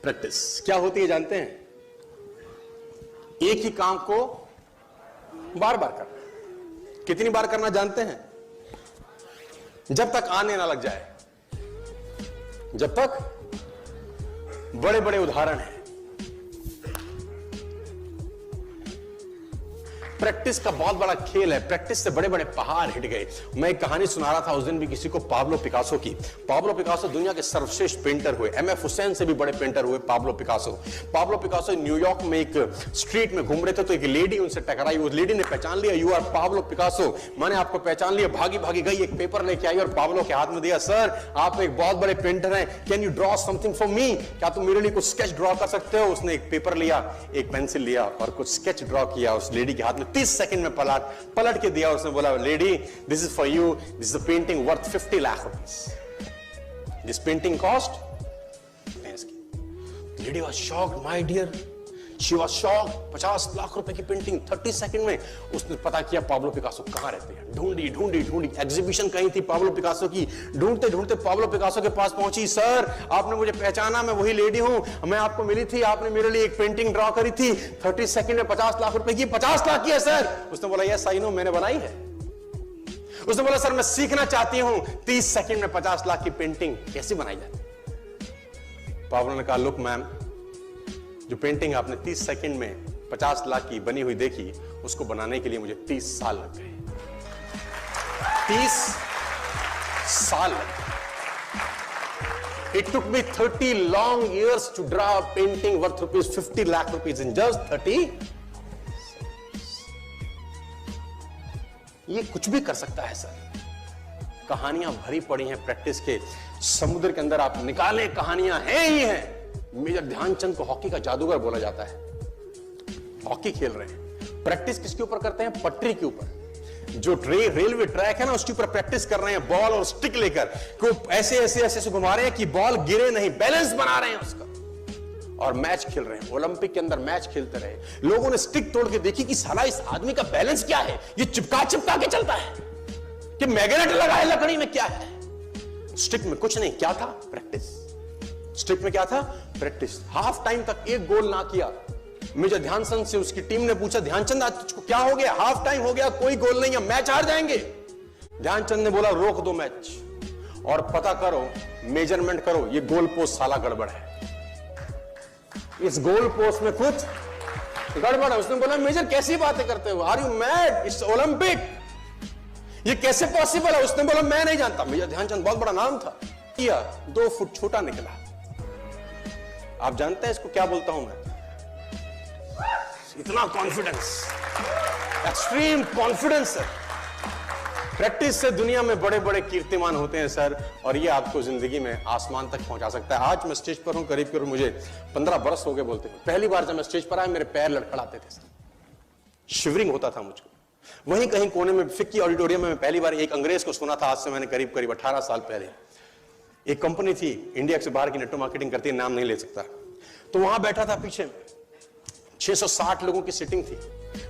Practice क्या होती है जानते हैं? एक ही काम को बार बार करना। कितनी बार करना जानते हैं? जब तक आने ना लग जाए, जब तक बड़े बड़े उदाहरण हैं। प्रैक्टिस का बहुत बड़ा खेल है। प्रैक्टिस से बड़े बड़े पहाड़ हिट गए। मैं एक कहानी सुना रहा था उस दिन भी किसी को, पाब्लो पिकासो की। पाब्लो पिकासो दुनिया के सर्वश्रेष्ठ पेंटर हुए। एमएफ हुसैन से भी बड़े पेंटर हुए Pablo Picasso. Pablo Picasso New York में एक स्ट्रीट में घूम रहे थे तो एक लेडी उनसे टकराई। उस लेडी ने पहचान लिया, यू आर पाब्लो पिकासो, मैंने आपको पहचान लिया। भागी भागी गई, एक पेपर लेके आई और पाब्लो के हाथ में दिया। सर, आप एक बहुत बड़े पेंटर हैं, can you draw something for me? क्या तुम मेरे लिए कुछ स्केच ड्रॉ कर सकते हो? उसने एक पेपर लिया, एक पेंसिल लिया और कुछ स्केच ड्रॉ किया उस लेडी के हाथ में। 30 सेकंड में पलट के दिया। उसने बोला, lady, this is for you, this is a painting worth 50 lakh rupees. This painting cost, lady was shocked, my dear, she was shocked. 50 lakh रुपए की पेंटिंग 30 सेकंड में। उसने पता किया पाब्लो पिकासो कहां रहते हैं। ढूंढी ढूंढी ढूंढी, एग्जीबिशन कहीं थी पाब्लो पिकासो की। ढूंढते ढूंढते पाब्लो पिकासो के पास पहुंची। सर, आपने मुझे पहचाना, मैं वही लेडी हूं, मैं आपको मिली थी, आपने मेरे लिए एक पेंटिंग ड्रॉ करी थी 30 सेकंड में 50 लाख रुपए की। 50 लाख की है सर? उसने बोला, यस आई नो, मैंने बनाई है। उसने बोला, सर मैं सीखना चाहती हूं 30 सेकंड में 50 लाख की पेंटिंग कैसे बनाई जाती है। पाब्लो ने कहा, लुक मैम, जो पेंटिंग आपने 30 सेकंड में 50 लाख की बनी हुई देखी, उसको बनाने के लिए मुझे 30 साल लग गए। 30 साल लग गए। It took me 30 long years to draw a painting worth rupees 50 lakh rupees in just 30. ये कुछ भी कर सकता है सर। कहानियां भरी पड़ी हैं प्रैक्टिस के समुद्र के अंदर। आप निकाले, कहानियां हैं ही हैं। मेजर ध्यानचंद को हॉकी का जादूगर बोला जाता है। हॉकी खेल रहे हैं, प्रैक्टिस किसके ऊपर करते हैं? पटरी के ऊपर। जो रेलवे ट्रैक है ना, उसके ऊपर प्रैक्टिस कर रहे हैं, बॉल और स्टिक लेकर को ऐसे ऐसे ऐसे घुमा रहे हैं कि बॉल गिरे नहीं, बैलेंस बना रहे हैं उसका। और मैच खेल रहे हैं, ओलंपिक के अंदर मैच खेलते रहे। लोगों ने स्टिक तोड़ के देखी कि साला इस आदमी का बैलेंस क्या है, ये चिपका चिपका के चलता है कि मैग्नेट लगा है लकड़ी में, क्या है? स्टिक में कुछ नहीं, क्या था? प्रैक्टिस। स्टिक में क्या था? प्रैक्टिस। हाफ टाइम तक एक गोल ना किया। मेजर ध्यानचंद से उसकी टीम ने पूछा, ध्यानचंद आज तुझको क्या हो गया? हाफ टाइम हो गया, कोई गोल नहीं है, मैच हार जाएंगे। ध्यानचंद ने बोला, रोक दो मैच और पता करो, मेजरमेंट करो, ये गोल पोस्ट साला गड़बड़ है, इस गोल पोस्ट में कुछ गड़बड़ है। उसने बोला, मेजर कैसी बातें करते हो? Are you mad? It's Olympic, ये कैसे पॉसिबल है? उसने बोला, मैं नहीं जानता। मेजर ध्यानचंद बहुत बड़ा नाम था। किया, 2 फुट छोटा निकला। आप जानते हैं इसको क्या बोलता हूं मैं? इतना कॉन्फिडेंस, एक्सट्रीम कॉन्फिडेंस है। प्रैक्टिस से दुनिया में बड़े बड़े कीर्तिमान होते हैं सर, और ये आपको जिंदगी में आसमान तक पहुंचा सकता है। आज मैं स्टेज पर हूं, करीब करीब मुझे 15 बरस हो गए बोलते हैं। पहली बार जब मैं स्टेज पर आया, मेरे पैर लड़खड़ाते थे सर, शिवरिंग होता था मुझको। वहीं कहीं कोने में फिक्की ऑडिटोरियम में मैं पहली बार एक अंग्रेज को सुना था। आज से मैंने करीब करीब 18 साल पहले। एक कंपनी थी इंडिया से बाहर की, नेटवर्क मार्केटिंग करती है, नाम नहीं ले सकता। तो वहां बैठा था, पीछे 660 लोगों की सिटिंग थी।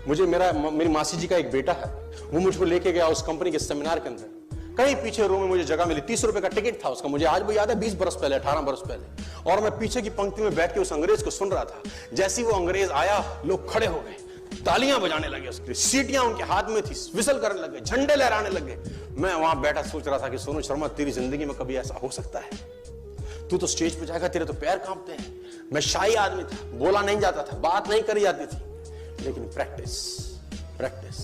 मेरी मासी जी का एक बेटा है, वो मुझको लेके गया उस कंपनी के सेमिनार के अंदर। कहीं पीछे रो में मुझे जगह मिली। 30 रुपए का टिकट था उसका, मुझे आज भी याद है, 20 बरस पहले, 18 बरस पहले। और मैं पीछे की पंक्ति में बैठ के उस अंग्रेज को सुन रहा था। जैसे ही वो अंग्रेज आया, लोग खड़े हो गए, तालियां बजाने लगे, उसकी सीटियां उनके हाथ में थी, विसल करने लगे, झंडे लहराने लगे। मैं वहां बैठा सोच रहा था कि सोनू शर्मा, तेरी जिंदगी में कभी ऐसा हो सकता है? तू तो स्टेज पे जाएगा, तेरे तो पैर कांपते हैं। मैं शाही आदमी था, बोला नहीं जाता था, बात नहीं करी जाती थी, लेकिन प्रैक्टिस प्रैक्टिस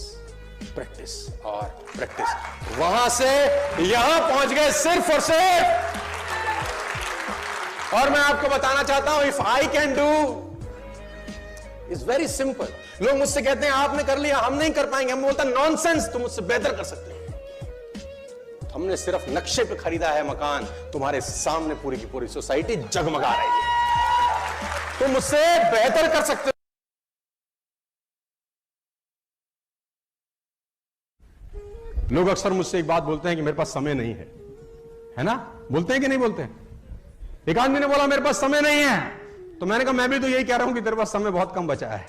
प्रैक्टिस और प्रैक्टिस, वहां से यहां पहुंच गए सिर्फ और सिर्फ। और मैं आपको बताना चाहता हूं, if I can do, it's very simple. लोग मुझसे कहते हैं आपने कर लिया, हम नहीं कर पाएंगे। हम बोलता नॉनसेंस, तुम मुझसे बेहतर कर सकते हो। हमने सिर्फ नक्शे पे खरीदा है मकान, तुम्हारे सामने पूरी की पूरी सोसाइटी जगमगा रही है। तुम मुझसे बेहतर कर सकते हो। लोग अक्सर मुझसे एक बात बोलते हैं कि मेरे पास समय नहीं है ना? बोलते हैं कि नहीं बोलते हैं? एक आदमी ने बोला मेरे पास समय नहीं है, तो मैंने कहा मैं भी तो यही कह रहा हूं कि तेरे पास समय बहुत कम बचा है।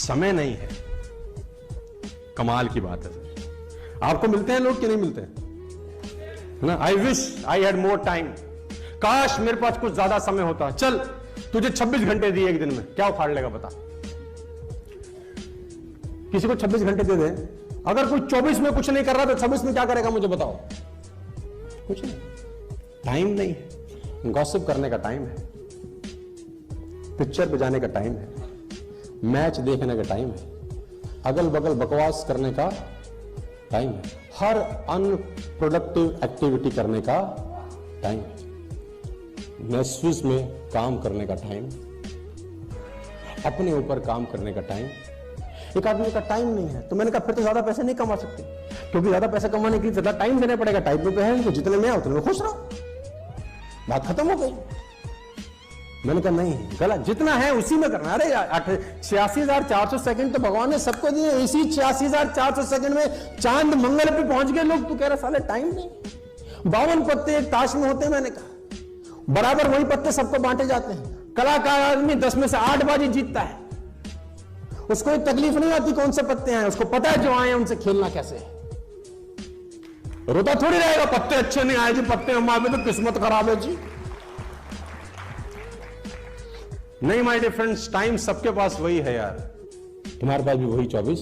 समय नहीं है, कमाल की बात है सर। आपको मिलते हैं लोग कि नहीं मिलते हैं ना? I wish I had more time. काश मेरे पास कुछ ज्यादा समय होता। चल तुझे 26 घंटे दिए एक दिन में, क्या उखाड़ लेगा बता? किसी को 26 घंटे दे दे, अगर कोई 24 में कुछ नहीं कर रहा तो 26 में क्या करेगा मुझे बताओ? कुछ नहीं। टाइम नहीं है, गॉसिप करने का टाइम है, पिक्चर पे जाने का टाइम है, मैच देखने का टाइम है, अगल बगल बकवास करने का टाइम है, हर अनप्रोडक्टिव एक्टिविटी करने का टाइम है, नेस्विस में काम करने का टाइम, अपने ऊपर काम करने का टाइम। एक आदमी का टाइम नहीं है तो मैंने कहा फिर तो ज्यादा पैसे नहीं कमा सकते, क्योंकि ज्यादा पैसे कमाने के लिए ज्यादा टाइम देना पड़ेगा। टाइम पे है तो जितने में उतने में खुश रहो, बात खत्म हो गई। मैंने कहा नहीं, गलत, जितना है उसी में करना। अरे 86,400 सेकंड तो भगवान ने सबको दिए, इसी 86,400 सेकंड में चांद मंगल पे पहुंच गए लोग, तू कह रहा साले टाइम नहीं। 52 पत्ते एक ताश में होते हैं, मैंने कहा बराबर वही पत्ते सबको बांटे जाते हैं। कलाकार आदमी 10 में से 8 बाजी जीतता है, उसको कोई तकलीफ नहीं आती कौन से पत्ते आए, उसको पता है जो आए उनसे खेलना कैसे है। रोता थोड़ी रहेगा पत्ते अच्छे नहीं आए जी, पत्ते हमारे तो किस्मत खराब है जी। नहीं माय डियर फ्रेंड्स, टाइम सबके पास वही है यार, तुम्हारे पास भी वही 24।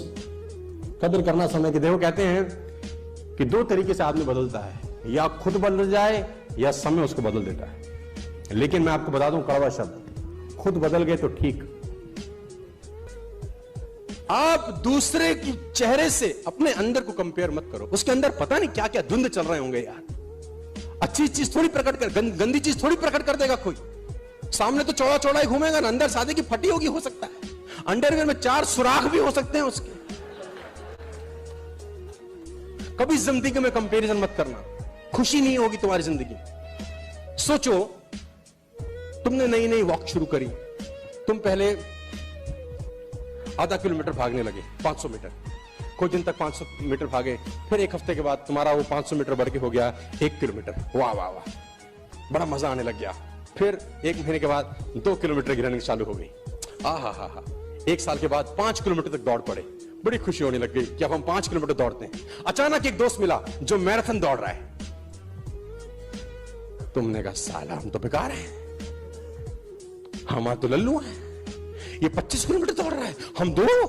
कदर करना समय की। देखो कहते हैं कि 2 तरीके से आदमी बदलता है, या खुद बदल जाए या समय उसको बदल देता है। लेकिन मैं आपको बता दूं कड़वा शब्द, खुद बदल गए तो ठीक। आप दूसरे की चेहरे से अपने अंदर को कंपेयर मत करो, उसके अंदर पता नहीं क्या क्या धुंध चल रहे होंगे यार। अच्छी चीज थोड़ी प्रकट कर, गंदी चीज थोड़ी प्रकट कर देगा कोई। सामने तो चौड़ा चौड़ा ही घूमेगा ना, अंदर सादे की फटी होगी, हो सकता है अंडरवियर में 4 सुराख भी हो सकते हैं उसके। कभी जिंदगी में कंपैरिजन मत करना, खुशी नहीं होगी तुम्हारी जिंदगी। सोचो तुमने नई नई वॉक शुरू करी, तुम पहले आधा किलोमीटर भागने लगे, 500 मीटर, कुछ दिन तक 500 मीटर भागे, फिर एक हफ्ते के बाद तुम्हारा वो 500 मीटर बढ़ के हो गया 1 किलोमीटर। वाह वाह वाह, बड़ा मजा आने लग गया। फिर 1 महीने के बाद 2 किलोमीटर की रनिंग चालू हो गई। आहा हा हा। 1 साल के बाद 5 किलोमीटर तक दौड़ पड़े, बड़ी खुशी होने लग गई कि अब हम 5 किलोमीटर दौड़ते हैं। अचानक एक दोस्त मिला जो मैराथन दौड़ रहा है। तुमने कहा साला हम तो बेकार हैं, हमारे तो लल्लू हैं, ये 25 किलोमीटर दौड़ रहा है, हम 2।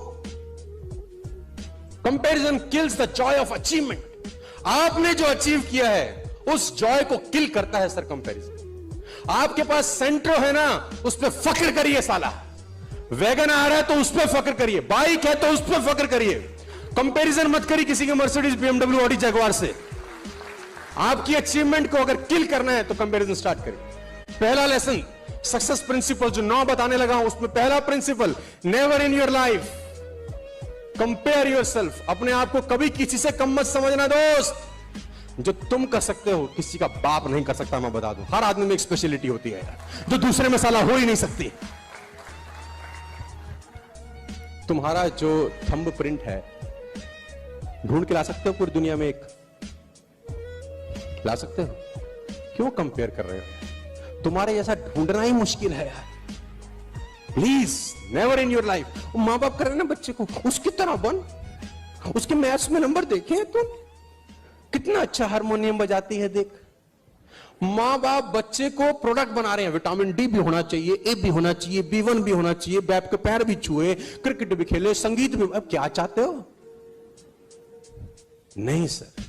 Comparison kills the Joy of achievement. आपने जो अचीव किया है उस जॉय को किल करता है सर कंपैरिजन। आपके पास सेंट्रो है ना, उस पर फक्र करिए साला। वैगन आ रहा है तो उस पर फक्र करिए, बाइक है तो उस पर फक्र करिए। कंपैरिजन मत करिए किसी के मर्सिडीज, बीएमडब्ल्यू, ऑडी, जगुआर से। आपकी अचीवमेंट को अगर किल करना है तो कंपैरिजन स्टार्ट करिए। पहला लेसन, सक्सेस प्रिंसिपल जो 9 बताने लगा हूं, उसमें पहला principle, never in your life compare yourself. अपने आप को कभी किसी से कम मत समझना दोस्त। जो तुम कर सकते हो किसी का बाप नहीं कर सकता। मैं बता दूं, हर आदमी में एक स्पेशलिटी होती है जो दूसरे में साला हो ही नहीं सकती। तुम्हारा जो थंब प्रिंट है ढूंढ के ला सकते हो पूरी दुनिया में, एक ला सकते हो? क्यों कंपेयर कर रहे हो? तुम्हारे जैसा ढूंढना ही मुश्किल है यार। Please never in your life. मां बाप कर रहे ना बच्चे को, उसकी तरह बन। उसके मैथ्स में नंबर देखे तुम, कितना अच्छा हारमोनियम बजाती है देख। मां बाप बच्चे को प्रोडक्ट बना रहे हैं, विटामिन डी भी होना चाहिए, ए भी होना चाहिए, B1 भी होना चाहिए, बैप के पैर भी छुए, क्रिकेट भी खेले, संगीत भी। अब क्या चाहते हो? नहीं सर,